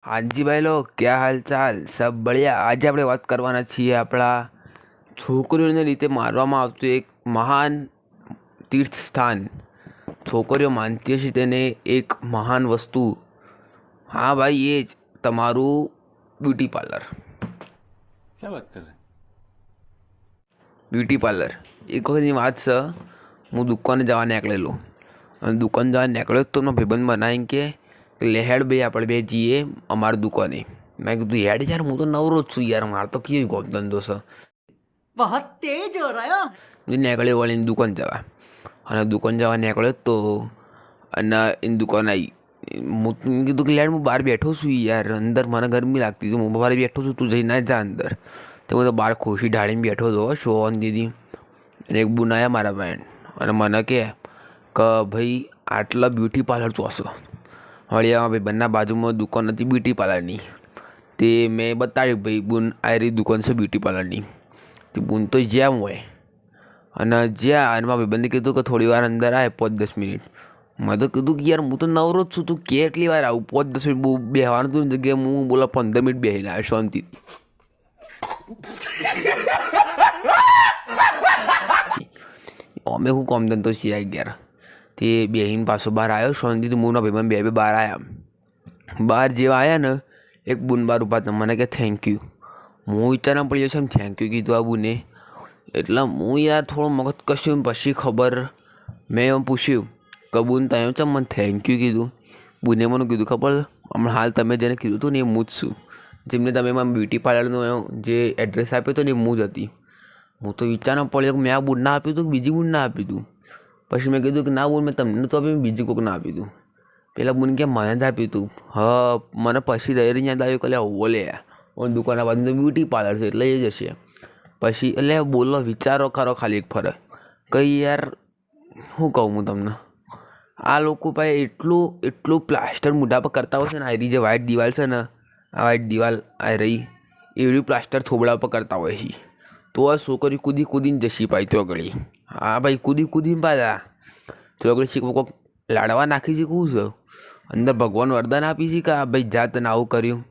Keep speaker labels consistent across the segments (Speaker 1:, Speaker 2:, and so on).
Speaker 1: हाँ जी भाई लोग, क्या हाल चाल? सब बढ़िया। आज આપણે વાત કરવાના છીએ આપણા છોકરીઓને રીતે મારવામાં આવતું એક મહાન તીર્થ સ્થાન. છોકરીઓ માનતી હશે તેને એક મહાન વસ્તુ. હા ભાઈ, એ જ તમારું બ્યુટી પાર્લર.
Speaker 2: क्या बात कर रहे हैं?
Speaker 1: બ્યુટી પાર્લર એક વખતની વાત છે. હું દુકાને જવા નીકળેલો અને દુકાન જવા નીકળ્યો તો મારો ભાઈબંધ બનાવીને કે લે હેડ ભાઈ આપણે બે જઈએ અમારી દુકાને. મેં કીધું હેડ યાર, હું તો નવરો જ છું યાર, મારે તો કેવી ગોમ ધંધો છે.
Speaker 3: बहुत तेज हो रहा है।
Speaker 1: નીકળ્યો વળીને દુકાન જવા, અને દુકાન જવા નીકળ્યો તો અને એની દુકાન આવી. મેં કીધું કે લેડ હું બહાર બેઠો છું યાર, અંદર મને ગરમી લાગતી હતી, હું બહાર બેઠો છું, તું જઈને જા અંદર. તો હું તો બહાર ખુરશી ઢાળીને બેઠો હતો, શો ઓન દીધી. અને એક બુન આવ્યા મારા ભાઈ અને મને કહે કે ભાઈ આટલા બ્યુટી પાર્લર ચોસો. વળી ભાઈ બંને બાજુમાં દુકાન હતી બ્યુટી પાર્લરની. તે મેં બતાવ્યું ભાઈ બુન આ રહી દુકાન છે બ્યુટી પાર્લરની. તે બુન તો જ્યાં હોય અને જ્યાં અને મારા ભાઈબંધે કીધું કે થોડી વાર અંદર આવે 5-10 મિનિટ. મેં તો કીધું કે યાર હું તો નવરો જ છું, તું કે એટલી વાર આવું 5-10 મિનિટ બહુ બેહવાનું હતું જગ્યાએ હું બોલા 15 મિનિટ બેસીને આવ્યો શાંતિથી. અમે હું કોમ ધંધો છીએ યાર. તે બેહીને પાછો બહાર આવ્યો શાંતિથી. હું ના ભાઈબંધ બે બહાર આવ્યા. બહાર જેવા આવ્યા ને, એક બુન બાર ઉભા હતા, મને કે થેન્ક યુ. હું વિચારવા પડ્યો છે એમ થેન્ક યુ કીધું આ બુને. એટલે હું યાર થોડો મગજ કશું પછી ખબર મેં એમ પૂછ્યું કે બુન તમે ચમ મને થેન્ક યુ કીધું. બુને મને કીધું ખબર હમણાં હાલ તમે જેને કીધું હતું ને એ હું જ છું, જેમને તમે એમાં બ્યુટી પાર્લરનું જે એડ્રેસ આપ્યો હતો ને એ હું જ હતી. હું તો વિચારવા પડ્યો કે મેં આ બુનને આપ્યું હતું કે બીજી બુનને આપ્યું હતું. પછી મેં કીધું કે ના બોલ, મેં તમને તો આપ્યું, બીજી કોકને આપ્યું હતું. પેલા બુન કે મને જ આપ્યું હતું. હા, મને પછી રહી યાદ આવ્યું કે ઓલે દુકાનના બાજુ બ્યુટી પાર્લર છે એટલે એ જ હશે. પછી એટલે બોલો વિચારો ખરો ખાલી એક ફરક કંઈ યાર. શું કહું હું તમને, આ લોકો ભાઈ એટલું પ્લાસ્ટર મોઢા પર કરતા હોય છે ને. આ જે વ્હાઇટ દિવાલ છે ને, આ વ્હાઇટ દિવાલ આ રહી એવી પ્લાસ્ટર થોબડા પર કરતા હોય છે. તો આ છોકરી કૂદીને જશી પાઈ ચોગડી. હા ભાઈ, કૂદીને પાછા ચોગડી શીખવું કોઈક લાડવા નાખી શીખવું છે. અંદર ભગવાન વરદાન આપી છે કે આ ભાઈ જાત ને આવું કર્યું.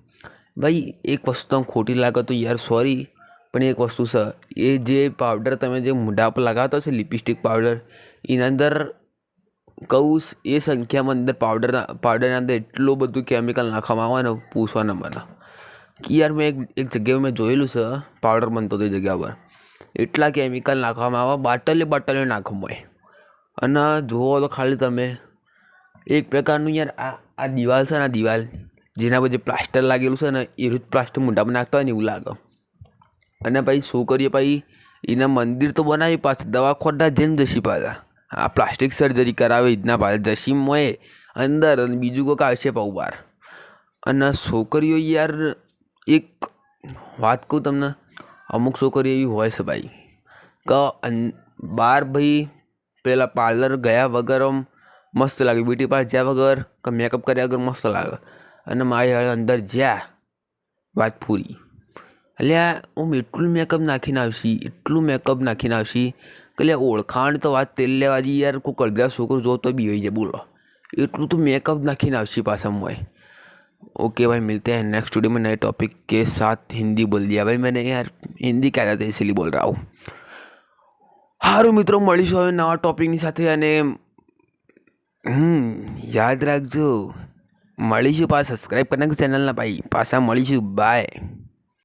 Speaker 1: ભાઈ એક વસ્તુ તમે ખોટી લાગે તો યાર સોરી, પણ એક વસ્તુ છે, એ જે પાવડર તમે જે મોઢા પર લગાવતો છે લિપસ્ટિક પાવડર, એના અંદર કહું એ સંખ્યામાં અંદર પાવડરના અંદર એટલું બધું કેમિકલ નાખવામાં આવે ને પૂછવાના મને. કે યાર મેં એક જગ્યાએ મેં જોયેલું છે પાવડર બનતો હતો એ જગ્યા પર એટલા કેમિકલ નાખવામાં આવે, બાટલે નાખવામાં હોય. અને જુઓ તો ખાલી તમે એક પ્રકારનું યાર આ દિવાલ છે ને, આ દિવાલ જેના પર જે પ્લાસ્ટર લાગેલું છે ને એ જ પ્લાસ્ટર મોઢામાં નાખતા હોય ને એવું લાગે. અને ભાઈ શું કરીએ ભાઈ, એના મંદિર તો બનાવી પાછા દવાખોટા જેમ જશી પાછા આ પ્લાસ્ટિક સર્જરી કરાવે એના પાછા જશીમ હોય અંદર અને બીજું કોઈક આવશે પાઉ બહાર. અને છોકરીઓ યાર એક વાત કહું તમને, અમુક છોકરીઓ એવી હોય છે ભાઈ કે બહાર ભાઈ પેલા પાર્લર ગયા વગર આમ મસ્ત લાગે, બ્યુટી પાર્લર જ્યાં વગર કે મેકઅપ કર્યા વગર મસ્ત લાગે. અને મારી હાલ અંદર જ્યાં વાત પૂરી. એટલે હું એટલું મેકઅપ નાખીને આવશી કે લે ઓળખાણ તો વાત તેલ લેવા જઈએ યાર, કોઈ અડધા છોકરો જો તો બી હોય જાય બોલો, એટલું તો મેકઅપ નાખીને આવશી પાછા હોય. ओके भाई, मिलते हैं नेक्स्ट वीडियो में नए टॉपिक के साथ. हिंदी बोल दिया भाई मैंने यार, हिंदी क्या जाते इसलिए बोल रहा हूँ. સારું મિત્રો, મળીશું હવે નવા ટોપિકની સાથે. અને યાદ રાખજો, મળીશું પાછા સબસ્ક્રાઈબ કરી નાખજો ચેનલના ભાઈ. પાછા મળીશું, બાય.